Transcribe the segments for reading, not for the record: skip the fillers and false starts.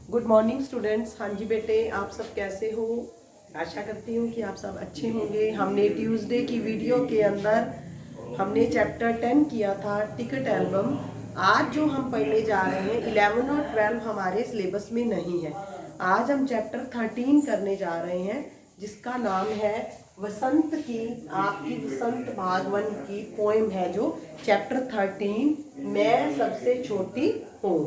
Good morning students. हाँ जी बेटे, आप सब कैसे हो? आशा करती हूँ कि आप सब अच्छे होंगे। हमने ट्यूसडे की वीडियो के अंदर हमने चैप्टर 10 किया था, टिकट एल्बम। आज जो हम पढ़ने जा रहे हैं 11 और 12 हमारे सिलेबस में नहीं है। आज हम चैप्टर 13 करने जा रहे हैं, जिसका नाम है वसंत की। आपकी वसंत भागवन की पोएम है जो चैप्टर 13, मैं सबसे छोटी हूँ।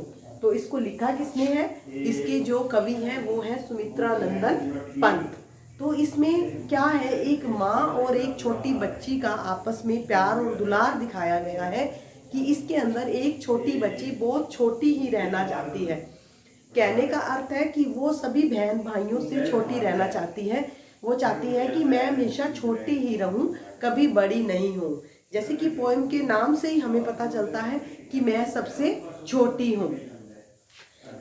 तो इसको लिखा किसने है? इसके जो कवि हैं वो है सुमित्रा नंदन पंत। तो इसमें क्या है, एक माँ और एक छोटी बच्ची का आपस में प्यार और दुलार दिखाया गया है कि इसके अंदर एक छोटी बच्ची बहुत छोटी ही रहना चाहती है। कहने का अर्थ है कि वो सभी बहन भाइयों से छोटी रहना चाहती है। वो चाहती है कि मैं हमेशा छोटी ही रहूं, कभी बड़ी नहीं हूं। जैसे कि पोएम के नाम से ही हमें पता चलता है कि मैं सबसे छोटी हूँ।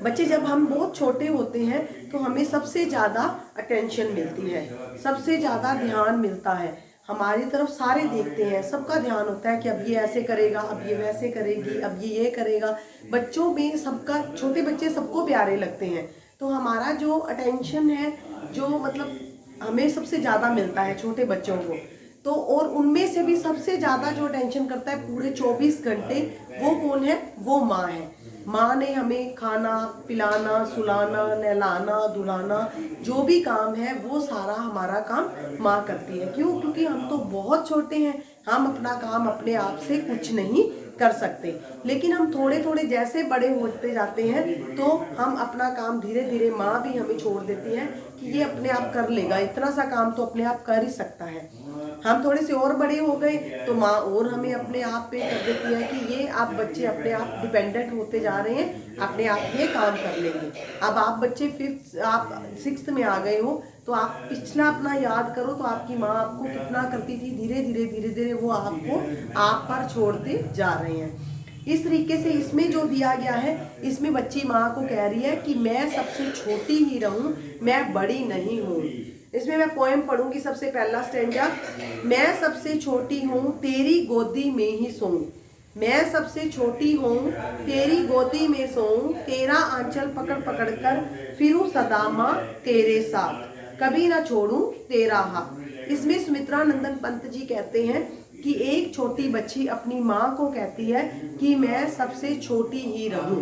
बच्चे जब हम बहुत छोटे होते हैं तो हमें सबसे ज़्यादा अटेंशन मिलती है, सबसे ज़्यादा ध्यान मिलता है। हमारी तरफ सारे देखते हैं, सबका ध्यान होता है कि अब ये ऐसे करेगा, अब ये वैसे करेगी, अब ये करेगा। बच्चों में सबका, छोटे बच्चे सबको प्यारे लगते हैं। तो हमारा जो अटेंशन है, जो मतलब हमें सबसे ज़्यादा मिलता है छोटे बच्चों को। तो और उनमें से भी सबसे ज़्यादा जो अटेंशन करता है पूरे 24 घंटे, वो कौन है? वो माँ है। माँ ने हमें खाना पिलाना, सुलाना, नहलाना, धुलाना, जो भी काम है वो सारा हमारा काम माँ करती है। क्यों? क्योंकि हम तो बहुत छोटे हैं, हम अपना काम अपने आप से कुछ नहीं कर सकते। लेकिन हम थोड़े थोड़े जैसे बड़े होते जाते हैं तो हम अपना काम धीरे धीरे, माँ भी हमें छोड़ देती है कि ये अपने आप कर लेगा, इतना सा काम तो अपने आप कर ही सकता है। हम थोड़े से और बड़े हो गए तो माँ और हमें अपने आप पे कर देती है कि ये आप बच्चे अपने आप डिपेंडेंट होते जा रहे हैं, अपने आप ये काम कर लेंगे। अब आप बच्चे 5th, आप 6th में आ गए हो, तो आप पिछला अपना याद करो तो आपकी माँ आपको कितना करती थी। धीरे धीरे धीरे धीरे वो आपको आप पर छोड़ते जा रहे हैं। इस तरीके से इसमें जो दिया गया है, इसमें बच्ची माँ को कह रही है कि मैं सबसे छोटी ही रहूं, मैं बड़ी नहीं हूँ। इसमें मैं पोएम पढ़ूंगी। सबसे पहला स्टैंजा, मैं सबसे छोटी हूँ तेरी गोदी में ही सोऊं। मैं सबसे छोटी हूँ तेरी गोदी में सोऊं, तेरा आंचल पकड़ पकड़ कर फिरूं सदा माँ तेरे साथ, कभी ना छोड़ूं तेरा हाथ। इसमें सुमित्रा नंदन पंत जी कहते हैं कि एक छोटी बच्ची अपनी माँ को कहती है कि मैं सबसे छोटी ही रहूं,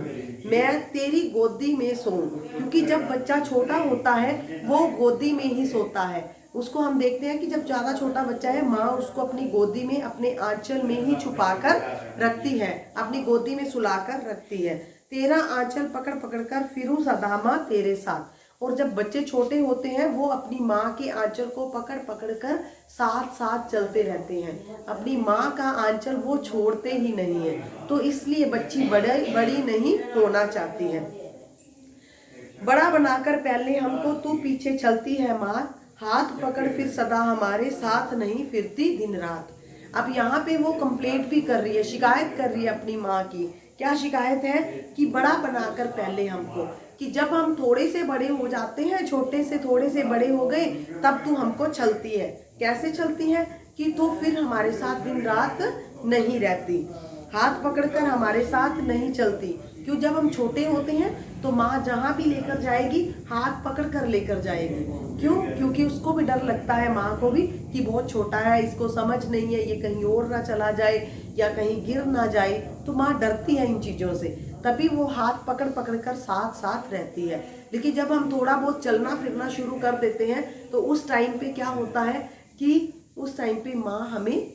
मैं तेरी गोदी में सोऊं। क्योंकि जब बच्चा छोटा होता है वो गोदी में ही सोता है। उसको हम देखते हैं कि जब ज़्यादा छोटा बच्चा है, माँ उसको अपनी गोदी में, अपने आंचल में ही छुपाकर रखती है, अपनी गोदी में सुलाकर रखती है। तेरा आंचल पकड़ पकड़ कर फिरूं सदा माँ तेरे साथ। और जब बच्चे छोटे होते हैं वो अपनी माँ के आंचल को पकड़ पकड़ कर साथ साथ चलते रहते हैं। अपनी माँ का आंचल वो छोड़ते ही नहीं है। तो इसलिए बच्ची बड़ी नहीं होना चाहती है। बड़ा बनाकर पहले हमको तू पीछे चलती है माँ, हाथ पकड़ फिर सदा हमारे साथ नहीं फिरती दिन रात। अब यहाँ पे वो कंप्लेंट भी कर रही है, शिकायत कर रही है अपनी माँ की। क्या शिकायत है? कि बड़ा बनाकर पहले हमको, कि जब हम थोड़े से बड़े हो जाते हैं, छोटे से थोड़े से बड़े हो गए, तब तू हमको चलती है। कैसे चलती है? कि तो फिर हमारे साथ दिन रात नहीं रहती, हाथ पकड़कर हमारे साथ नहीं चलती। क्यों? जब हम छोटे होते हैं तो माँ जहाँ भी लेकर जाएगी हाथ पकड़ कर लेकर जाएगी। क्यों? क्योंकि उसको भी डर लगता है, माँ को भी, कि बहुत छोटा है, इसको समझ नहीं है, ये कहीं और ना चला जाए या कहीं गिर ना जाए। तो माँ डरती है इन चीज़ों से, तभी वो हाथ पकड़ पकड़ कर साथ साथ रहती है। लेकिन जब हम थोड़ा बहुत चलना फिरना शुरू कर देते हैं तो उस टाइम पे क्या होता है कि उस टाइम पे माँ हमें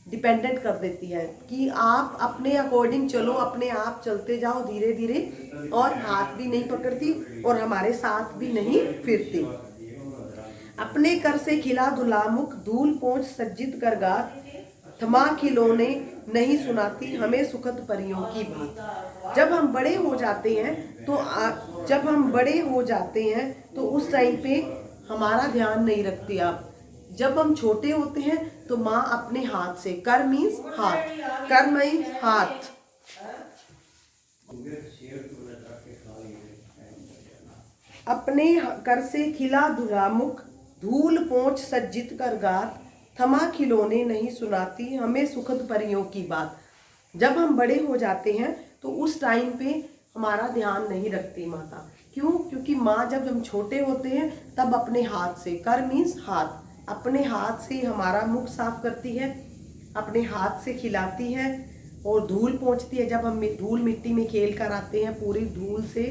डिपेंडेंट कर देती है कि आप अपने अकॉर्डिंग चलो, अपने आप चलते जाओ धीरे धीरे, और हाथ भी नहीं पकड़ती और हमारे साथ भी नहीं फिरती। अपने कर से खिला धुला मुख, धूल पोंछ सज्जित कर गात, थमा खिलौने नहीं सुनाती हमें सुखद परियों की बात। जब हम बड़े हो जाते हैं तो जब हम बड़े हो जाते हैं तो उस टाइम पे हमारा ध्यान नहीं रखती आप। जब हम छोटे होते हैं तो माँ अपने हाथ से, कर मीन्स हाथ, कर मीन्स हाथ, अपने कर से खिला धुला मुख, धूल पोंछ सज्जित कर गात, थमा खिलौने नहीं सुनाती हमें सुखद परियों की बात। जब हम बड़े हो जाते हैं तो उस टाइम पे हमारा ध्यान नहीं रखती माता। क्यों? क्योंकि माँ जब हम छोटे होते हैं तब अपने हाथ से, कर मीन्स हाथ, अपने हाथ से हमारा मुख साफ करती है, अपने हाथ से खिलाती है और धूल पोंछती है। जब हम धूल मिट्टी में खेल कर आते हैं, पूरी धूल से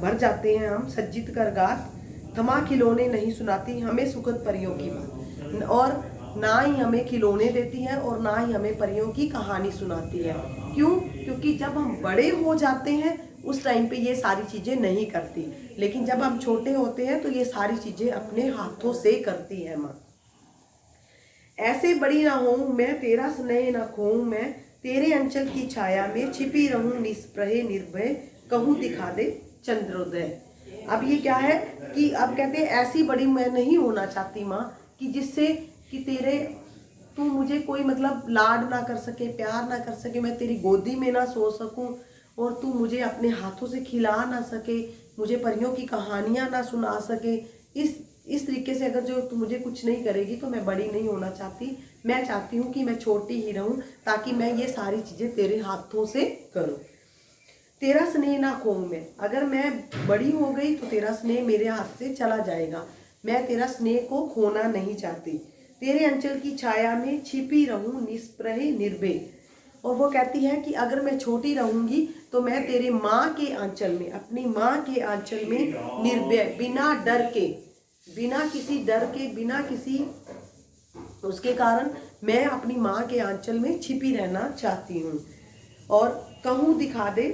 भर जाते हैं हम, सज्जित कर गात थमा खिलौने नहीं सुनाती हमें सुखद परियों की बात, और ना ही हमें खिलौने देती है और ना ही हमें परियों की कहानी सुनाती है। क्यों? क्योंकि जब हम बड़े हो जाते हैं उस टाइम पे ये सारी चीज़ें नहीं करती, लेकिन जब हम छोटे होते हैं तो ये सारी चीज़ें अपने हाथों से करती है माँ। ऐसे बड़ी ना हूँ मैं, तेरा स्नेह ना खोऊं मैं, तेरे अंचल की छाया में छिपी रहूं निष्प्रह निर्भय, कहूँ दिखा दे चंद्रोदय। अब ये क्या है कि अब कहते हैं ऐसी बड़ी मैं नहीं होना चाहती माँ कि जिससे कि तू मुझे कोई मतलब लाड ना कर सके, प्यार ना कर सके, मैं तेरी गोदी में ना सो सकूं और तू मुझे अपने हाथों से खिला ना सके, मुझे परियों की कहानियां ना सुना सके। इस तरीके से अगर जो तू मुझे कुछ नहीं करेगी तो मैं बड़ी नहीं होना चाहती। मैं चाहती हूँ कि मैं छोटी ही रहूं ताकि मैं ये सारी चीज़ें तेरे हाथों से करूँ। तेरा स्नेह ना खोऊं मैं, अगर मैं बड़ी हो गई तो तेरा स्नेह मेरे हाथ से चला जाएगा। मैं तेरा स्नेह को खोना नहीं चाहती। तेरे अंचल की छाया में छिपी रहूं निष्प्रह निर्भय। और वो कहती है कि अगर मैं छोटी रहूंगी तो मैं तेरे माँ के आंचल में, अपनी माँ के आंचल में निर्भय, बिना डर के, बिना किसी डर के, बिना किसी उसके कारण मैं अपनी माँ के आंचल में छिपी रहना चाहती हूँ। और कहूँ दिखा दे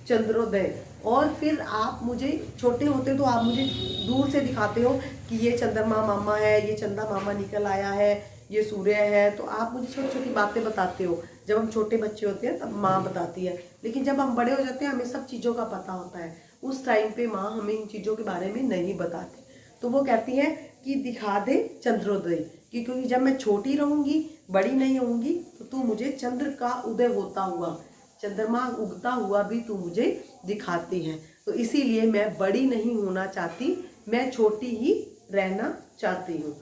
चंद्रोदय। और फिर आप मुझे, छोटे होते तो आप मुझे दूर से दिखाते हो कि ये चंद्रमा मामा है, ये चंदा मामा निकल आया है, ये सूर्य है, तो आप मुझे छोटी छोटी बातें बताते हो। जब हम छोटे बच्चे होते हैं तब माँ बताती है, लेकिन जब हम बड़े हो जाते हैं हमें सब चीज़ों का पता होता है। उस टाइम पे माँ हमें इन चीज़ों के बारे में नहीं बताती। तो वो कहती है कि दिखा दे चंद्रोदय, क्योंकि जब मैं छोटी रहूंगी, बड़ी नहीं होंगी, तो तू मुझे चंद्र का उदय होता हुआ, चंद्रमा उगता हुआ भी तू मुझे दिखाती है। तो इसीलिए मैं बड़ी नहीं होना चाहती, मैं छोटी ही रहना चाहती हूँ।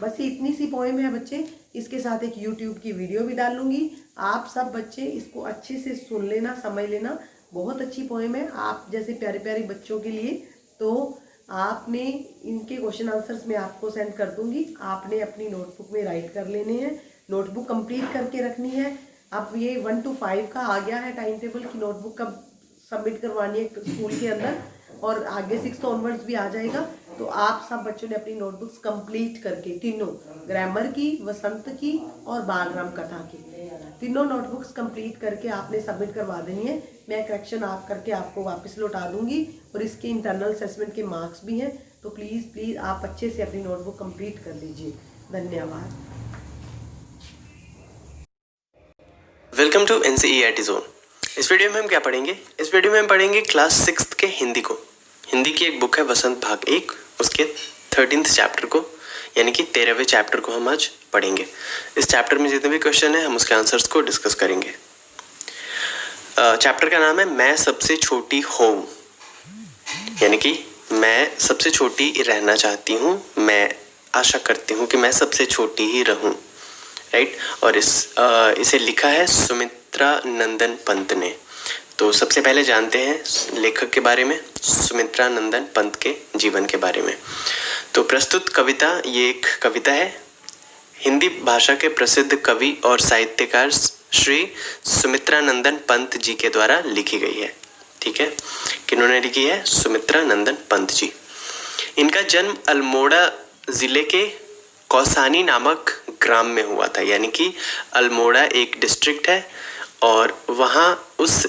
बस ये इतनी सी पोएम है बच्चे। इसके साथ एक YouTube की वीडियो भी डाल लूँगी। आप सब बच्चे इसको अच्छे से सुन लेना, समझ लेना। बहुत अच्छी पोएम है आप जैसे प्यारे प्यारे बच्चों के लिए। तो आपने इनके क्वेश्चन आंसर्स मैं आपको सेंड कर दूंगी, आपने अपनी नोटबुक में राइट कर लेने हैं, नोटबुक कंप्लीट करके रखनी है। अब ये 1 to 5 का आ गया है टाइम टेबल की नोटबुक कब सबमिट करवानी है स्कूल के अंदर, और आगे 6 ऑनवर्ड्स भी आ जाएगा। तो आप सब बच्चों ने अपनी नोटबुक्स कंप्लीट करके, तीनों, ग्रामर की, वसंत की और बालराम कथा की, तीनों नोटबुक्स कंप्लीट करके आपने सबमिट करवा देनी है। मैं करेक्शन आप करके आपको वापस लौटा दूंगी और इसके इंटरनल असेसमेंट के मार्क्स भी हैं। तो प्लीज़ आप अच्छे से अपनी नोटबुक कंप्लीट कर लीजिए। धन्यवाद। Welcome to NCERT zone. इस वीडियो में हम क्या पढ़ेंगे? इस वीडियो में हम पढ़ेंगे क्लास 6 के हिंदी को। हिंदी की एक बुक है वसंत भाग 1, उसके 13th चैप्टर को, यानी कि 13वें चैप्टर को हम आज पढ़ेंगे। इस चैप्टर में जितने भी क्वेश्चन हैं हम उसके आंसर्स को डिस्कस करेंगे। चैप्टर का नाम है मैं सबसे छोटी हूँ, यानी कि मैं सबसे छोटी रहना चाहती हूँ, मैं आशा करती हूँ कि मैं सबसे छोटी ही रहूँ, राइट। और इसे लिखा है सुमित्रा नंदन पंत ने। तो सबसे पहले जानते हैं लेखक के बारे में, सुमित्रा नंदन पंत के जीवन के बारे में। तो प्रस्तुत कविता, ये एक कविता है हिंदी भाषा के प्रसिद्ध कवि और साहित्यकार श्री सुमित्रा नंदन पंत जी के द्वारा लिखी गई है। ठीक है, किन्होंने लिखी है? सुमित्रा नंदन पंत जी। इनका जन्म अल्मोड़ा जिले के कौसानी नामक ग्राम में हुआ था, यानी कि अल्मोड़ा एक डिस्ट्रिक्ट है और वहाँ उस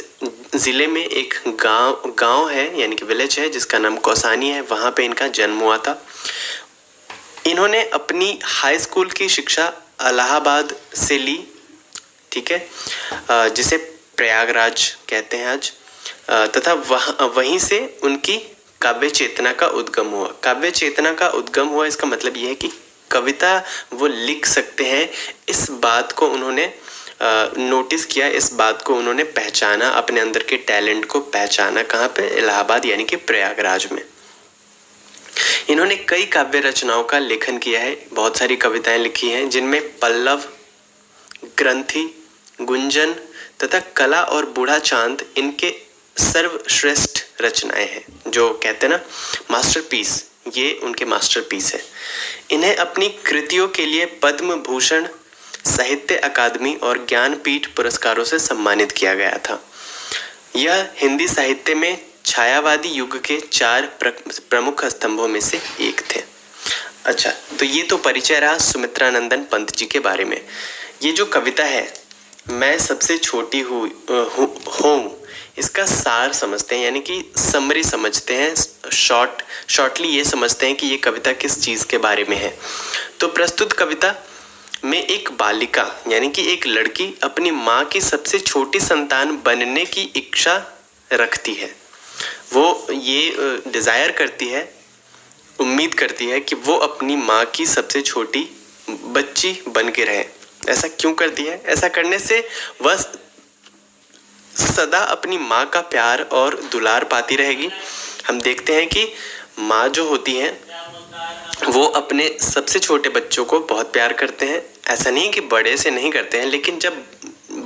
ज़िले में एक गांव है, यानी कि विलेज है जिसका नाम कौसानी है। वहाँ पे इनका जन्म हुआ था। इन्होंने अपनी हाई स्कूल की शिक्षा इलाहाबाद से ली, ठीक है, जिसे प्रयागराज कहते हैं आज, तथा वहीं से उनकी काव्य चेतना का उद्गम हुआ। काव्य चेतना का उद्गम हुआ इसका मतलब यह है कि कविता वो लिख सकते हैं, इस बात को उन्होंने नोटिस किया, इस बात को उन्होंने पहचाना, अपने अंदर के टैलेंट को पहचाना। कहाँ पे? इलाहाबाद यानी कि प्रयागराज में। इन्होंने कई काव्य रचनाओं का लेखन किया है, बहुत सारी कविताएं लिखी हैं जिनमें पल्लव, ग्रंथि, गुंजन तथा कला और बूढ़ा चांद इनके सर्वश्रेष्ठ रचनाएं हैं जो कहते हैं ना मास्टरपीस, ये उनके मास्टरपीस है। इन्हें अपनी कृतियों के लिए पद्म भूषण, साहित्य अकादमी और ज्ञानपीठ पुरस्कारों से सम्मानित किया गया था। यह हिंदी साहित्य में छायावादी युग के 4 प्रमुख स्तंभों में से एक थे। अच्छा, तो ये तो परिचय रहा सुमित्रानंदन पंत जी के बारे में। ये जो कविता है मैं सबसे छोटी हूँ, इसका सार समझते हैं, यानी कि समरी समझते हैं, शॉर्टली ये समझते हैं कि ये कविता किस चीज़ के बारे में है। तो प्रस्तुत कविता में एक बालिका यानी कि एक लड़की अपनी माँ की सबसे छोटी संतान बनने की इच्छा रखती है। वो ये डिज़ायर करती है, उम्मीद करती है कि वो अपनी माँ की सबसे छोटी बच्ची बन के रहे। ऐसा क्यों करती है? ऐसा करने से वह सदा अपनी माँ का प्यार और दुलार पाती रहेगी। हम देखते हैं कि माँ जो होती है वो अपने सबसे छोटे बच्चों को बहुत प्यार करते हैं। ऐसा नहीं कि बड़े से नहीं करते हैं, लेकिन जब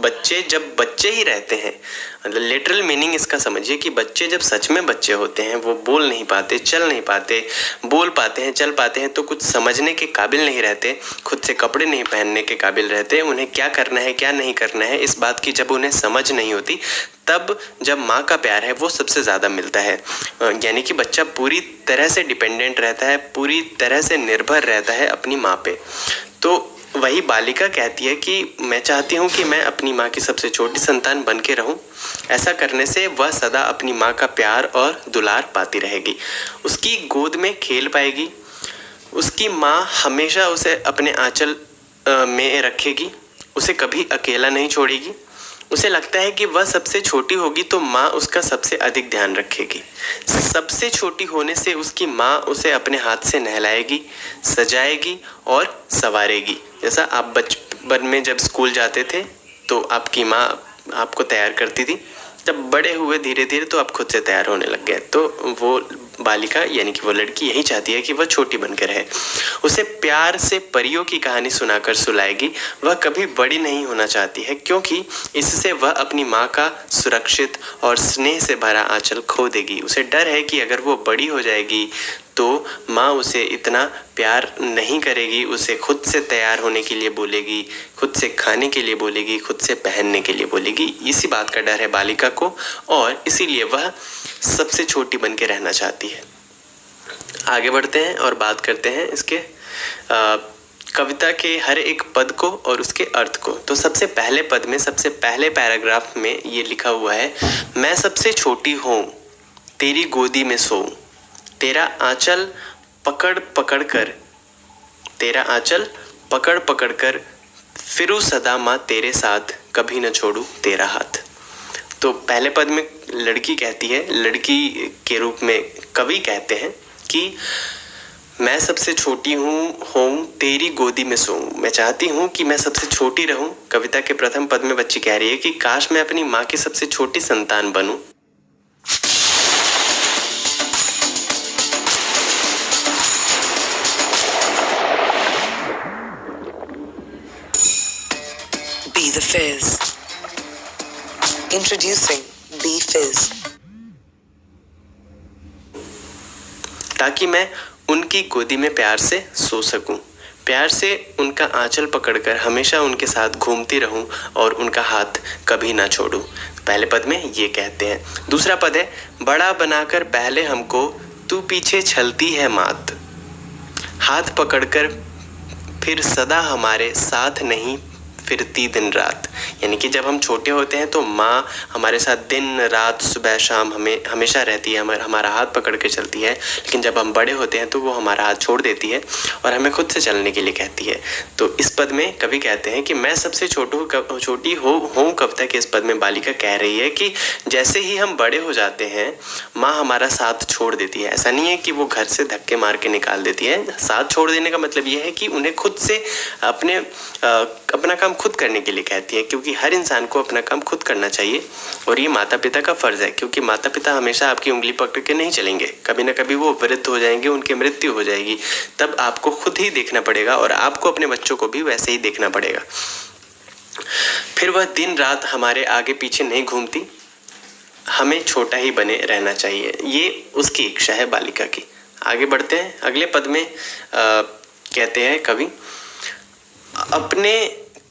बच्चे ही रहते हैं, मतलब लिटरल मीनिंग इसका समझिए कि बच्चे जब सच में बच्चे होते हैं, वो बोल नहीं पाते, चल नहीं पाते, बोल पाते हैं, चल पाते हैं तो कुछ समझने के काबिल नहीं रहते, खुद से कपड़े नहीं पहनने के काबिल रहते, उन्हें क्या करना है क्या नहीं करना है इस बात की जब उन्हें समझ नहीं होती, तब जब माँ का प्यार है वो सबसे ज़्यादा मिलता है। यानी कि बच्चा पूरी तरह से डिपेंडेंट रहता है, पूरी तरह से निर्भर रहता है अपनी माँ पे। तो वही बालिका कहती है कि मैं चाहती हूँ कि मैं अपनी माँ की सबसे छोटी संतान बन के रहूँ। ऐसा करने से वह सदा अपनी माँ का प्यार और दुलार पाती रहेगी, उसकी गोद में खेल पाएगी, उसकी माँ हमेशा उसे अपने आंचल में रखेगी, उसे कभी अकेला नहीं छोड़ेगी। उसे लगता है कि वह सबसे छोटी होगी तो माँ उसका सबसे अधिक ध्यान रखेगी। सबसे छोटी होने से उसकी माँ उसे अपने हाथ से नहलाएगी, सजाएगी और संवारेगी। जैसा आप बचपन में जब स्कूल जाते थे तो आपकी माँ आपको तैयार करती थी, जब बड़े हुए धीरे धीरे तो आप खुद से तैयार होने लग गए। तो वो बालिका यानी कि वो लड़की यही चाहती है कि वह छोटी बनकर रहे। उसे प्यार से परियों की कहानी सुनाकर सुलाएगी। वह कभी बड़ी नहीं होना चाहती है क्योंकि इससे वह अपनी माँ का सुरक्षित और स्नेह से भरा आंचल खो देगी। उसे डर है कि अगर वो बड़ी हो जाएगी तो माँ उसे इतना प्यार नहीं करेगी, उसे खुद से तैयार होने के लिए बोलेगी, खुद से खाने के लिए बोलेगी, खुद से पहनने के लिए बोलेगी। इसी बात का डर है बालिका को और इसीलिए वह सबसे छोटी बन के रहना चाहती है। आगे बढ़ते हैं और बात करते हैं इसके कविता के हर एक पद को और उसके अर्थ को। तो सबसे पहले पद में, सबसे पहले पैराग्राफ में ये लिखा हुआ है, मैं सबसे छोटी हूँ, तेरी गोदी में सोऊं, तेरा आंचल पकड़ पकड़ कर फिरूं सदा माँ तेरे साथ, कभी न छोड़ूं तेरा हाथ। तो पहले पद में लड़की कहती है, लड़की के रूप में कवि कहते हैं कि मैं सबसे छोटी हूँ तेरी गोदी में सोऊं, मैं चाहती हूँ कि मैं सबसे छोटी रहूं। कविता के प्रथम पद में बच्ची कह रही है कि काश मैं अपनी माँ की सबसे छोटी संतान बनूं। Be the Fizz. Introducing Be Fizz. ताकि मैं उनकी गोदी में प्यार से सो सकूं, प्यार से उनका आंचल पकड़कर हमेशा उनके साथ घूमती रहूं और उनका हाथ कभी ना छोड़ूं। पहले पद में ये कहते हैं। दूसरा पद है, बड़ा बनाकर पहले हमको तू पीछे छलती है मात, हाथ पकड़कर फिर सदा हमारे साथ नहीं फिरती दिन रात। यानी कि जब हम छोटे होते हैं तो माँ हमारे साथ दिन रात सुबह शाम हमेशा रहती है, हमारा हाथ पकड़ के चलती है। लेकिन जब हम बड़े होते हैं तो वो हमारा हाथ छोड़ देती है और हमें खुद से चलने के लिए कहती है। तो इस पद में कवि कहते हैं कि मैं सबसे छोटी हूँ। कविता के इस पद में बालिका कह रही है कि जैसे ही हम बड़े हो जाते हैं माँ हमारा साथ छोड़ देती है। ऐसा नहीं है कि वो घर से धक्के मार के निकाल देती है। साथ छोड़ देने का मतलब ये है कि उन्हें खुद से अपना काम खुद करने के लिए कहती है, क्योंकि हर इंसान को अपना काम खुद करना चाहिए और ये माता पिता का फर्ज है। क्योंकि माता पिता हमेशा आपकी उंगली पकड़ के नहीं चलेंगे, कभी ना कभी वो वृद्ध हो जाएंगे, उनकी मृत्यु हो जाएगी, तब आपको खुद ही देखना पड़ेगा और आपको अपने बच्चों को भी वैसे ही देखना पड़ेगा। फिर वह दिन रात हमारे आगे पीछे नहीं घूमती, हमें छोटा ही बने रहना चाहिए। ये उसकी इच्छा है बालिका की। आगे बढ़ते हैं। अगले पद में कहते हैं कवि, अपने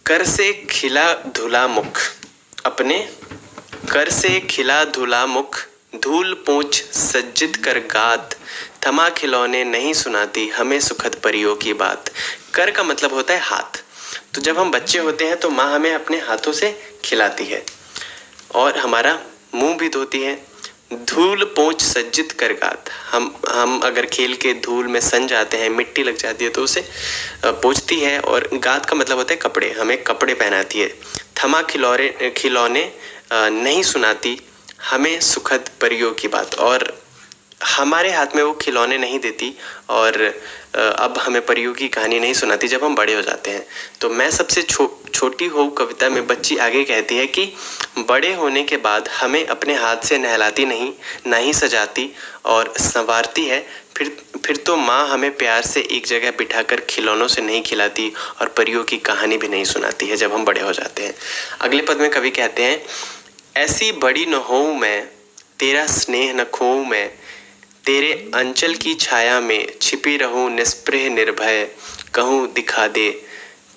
कर से खिला धुला मुख, अपने कर से खिला धुला मुख, धूल पूंछ सज्जित कर गात, थमा खिलौने नहीं सुनाती हमें सुखद परियों की बात। कर का मतलब होता है हाथ। तो जब हम बच्चे होते हैं तो माँ हमें अपने हाथों से खिलाती है और हमारा मुंह भी धोती है। धूल पोंछ सज्जित कर गात, हम अगर खेल के धूल में सन जाते हैं, मिट्टी लग जाती है तो उसे पोंछती है। और गात का मतलब होता है कपड़े, हमें कपड़े पहनाती है। थमा खिलौने नहीं सुनाती हमें सुखद परियों की बात, और हमारे हाथ में वो खिलौने नहीं देती और अब हमें परियों की कहानी नहीं सुनाती जब हम बड़े हो जाते हैं। तो मैं सबसे छोटी हूँ कविता में बच्ची आगे कहती है कि बड़े होने के बाद हमें अपने हाथ से नहलाती नहीं, ना ही सजाती और संवारती है। फिर तो माँ हमें प्यार से एक जगह बिठाकर खिलौनों से नहीं खिलाती और परियों की कहानी भी नहीं सुनाती है जब हम बड़े हो जाते हैं। अगले पद में कवि कहते हैं, ऐसी बड़ी न होऊं मैं, तेरा स्नेह न खोऊं मैं, तेरे अंचल की छाया में छिपी रहूं निस्पृह निर्भय, कहूं दिखा दे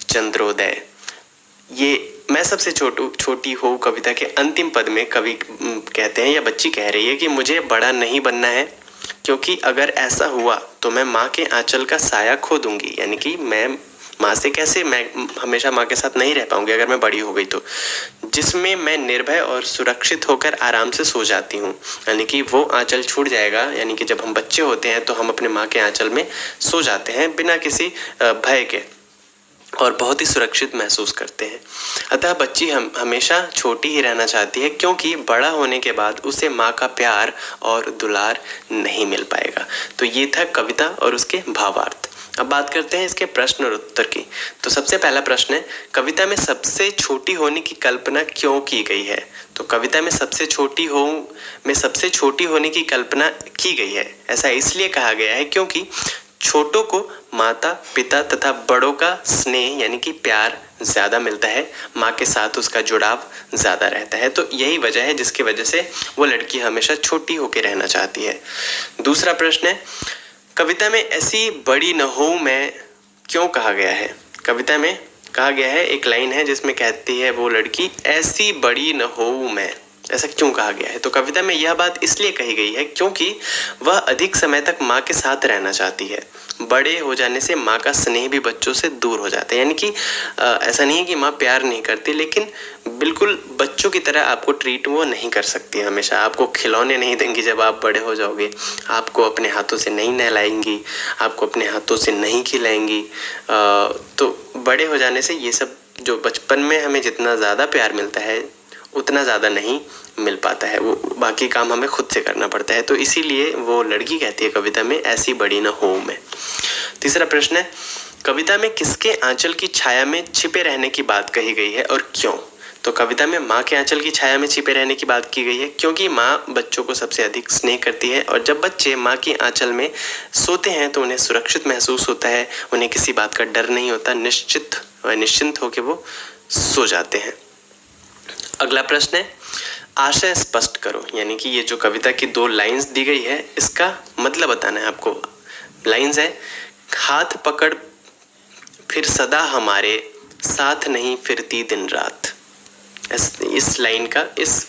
चंद्रोदय। ये मैं सबसे छोटी हो कविता के अंतिम पद में कवि कहते हैं या बच्ची कह रही है कि मुझे बड़ा नहीं बनना है, क्योंकि अगर ऐसा हुआ तो मैं माँ के आंचल का साया खो दूंगी। यानी कि मैं माँ से कैसे, मैं हमेशा माँ के साथ नहीं रह पाऊंगी अगर मैं बड़ी हो गई तो, जिसमें मैं निर्भय और सुरक्षित होकर आराम से सो जाती हूँ। यानी कि वो आंचल छूट जाएगा। यानी कि जब हम बच्चे होते हैं तो हम अपने माँ के आंचल में सो जाते हैं बिना किसी भय के और बहुत ही सुरक्षित महसूस करते हैं। अतः बच्ची हमेशा छोटी ही रहना चाहती है, क्योंकि बड़ा होने के बाद उसे माँ का प्यार और दुलार नहीं मिल पाएगा। तो ये था कविता और उसके भावार्थ। अब बात करते हैं इसके प्रश्न और उत्तर की। तो सबसे पहला प्रश्न है, कविता में सबसे छोटी होने की कल्पना क्यों की गई है? तो कविता में सबसे छोटी होने की कल्पना की गई है। ऐसा इसलिए कहा गया है क्योंकि छोटों को माता पिता तथा बड़ों का स्नेह यानी कि प्यार ज़्यादा मिलता है, माँ के साथ उसका जुड़ाव ज़्यादा रहता है। तो यही वजह है जिसकी वजह से वो लड़की हमेशा छोटी होकर रहना चाहती है। दूसरा प्रश्न है, कविता में ऐसी बड़ी न होऊं मैं क्यों कहा गया है? कविता में कहा गया है, एक लाइन है जिसमें कहती है वो लड़की, ऐसी बड़ी न होऊं मैं। ऐसा क्यों कहा गया है? तो कविता में यह बात इसलिए कही गई है क्योंकि वह अधिक समय तक माँ के साथ रहना चाहती है। बड़े हो जाने से माँ का स्नेह भी बच्चों से दूर हो जाता है। यानी कि ऐसा नहीं है कि माँ प्यार नहीं करती, लेकिन बिल्कुल बच्चों की तरह आपको ट्रीट वो नहीं कर सकती। हमेशा आपको खिलौने नहीं देंगी जब आप बड़े हो जाओगे, आपको अपने हाथों से नहीं नहलाएंगी, आपको अपने हाथों से नहीं खिलाएंगी। तो बड़े हो जाने से ये सब जो बचपन में हमें जितना ज़्यादा प्यार मिलता है उतना ज़्यादा नहीं मिल पाता है, वो बाकी काम हमें खुद से करना पड़ता है। तो इसीलिए वो लड़की कहती है कविता में, ऐसी बड़ी न हो मैं। तीसरा प्रश्न है, कविता में किसके आंचल की छाया में छिपे रहने की बात कही गई है और क्यों? तो कविता में माँ के आंचल की छाया में छिपे रहने की बात की गई है क्योंकि माँ बच्चों को सबसे अधिक स्नेह करती है और जब बच्चे माँ की आंचल में सोते हैं तो उन्हें सुरक्षित महसूस होता है, उन्हें किसी बात का डर नहीं होता, निश्चिंत होकर वो सो जाते हैं। अगला प्रश्न है, आशय स्पष्ट करो। यानी कि ये जो कविता की 2 लाइंस दी गई है इसका मतलब बताना है आपको। लाइंस है, हाथ पकड़ फिर सदा हमारे साथ नहीं फिरती दिन रात। इस लाइन का, इस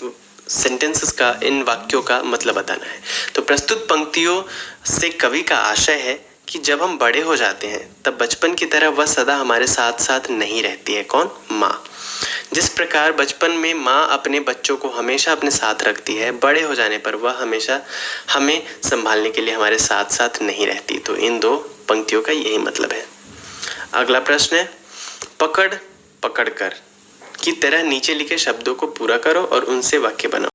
सेंटेंसेस का, इन वाक्यों का मतलब बताना है। तो प्रस्तुत पंक्तियों से कवि का आशय है कि जब हम बड़े हो जाते हैं तब बचपन की तरह वह सदा हमारे साथ साथ नहीं रहती है। कौन? माँ। जिस प्रकार बचपन में माँ अपने बच्चों को हमेशा अपने साथ रखती है, बड़े हो जाने पर वह हमेशा हमें संभालने के लिए हमारे साथ साथ नहीं रहती। तो इन 2 पंक्तियों का यही मतलब है। अगला प्रश्न है, पकड़ पकड़ कर की तरह नीचे लिखे शब्दों को पूरा करो और उनसे वाक्य बनाओ।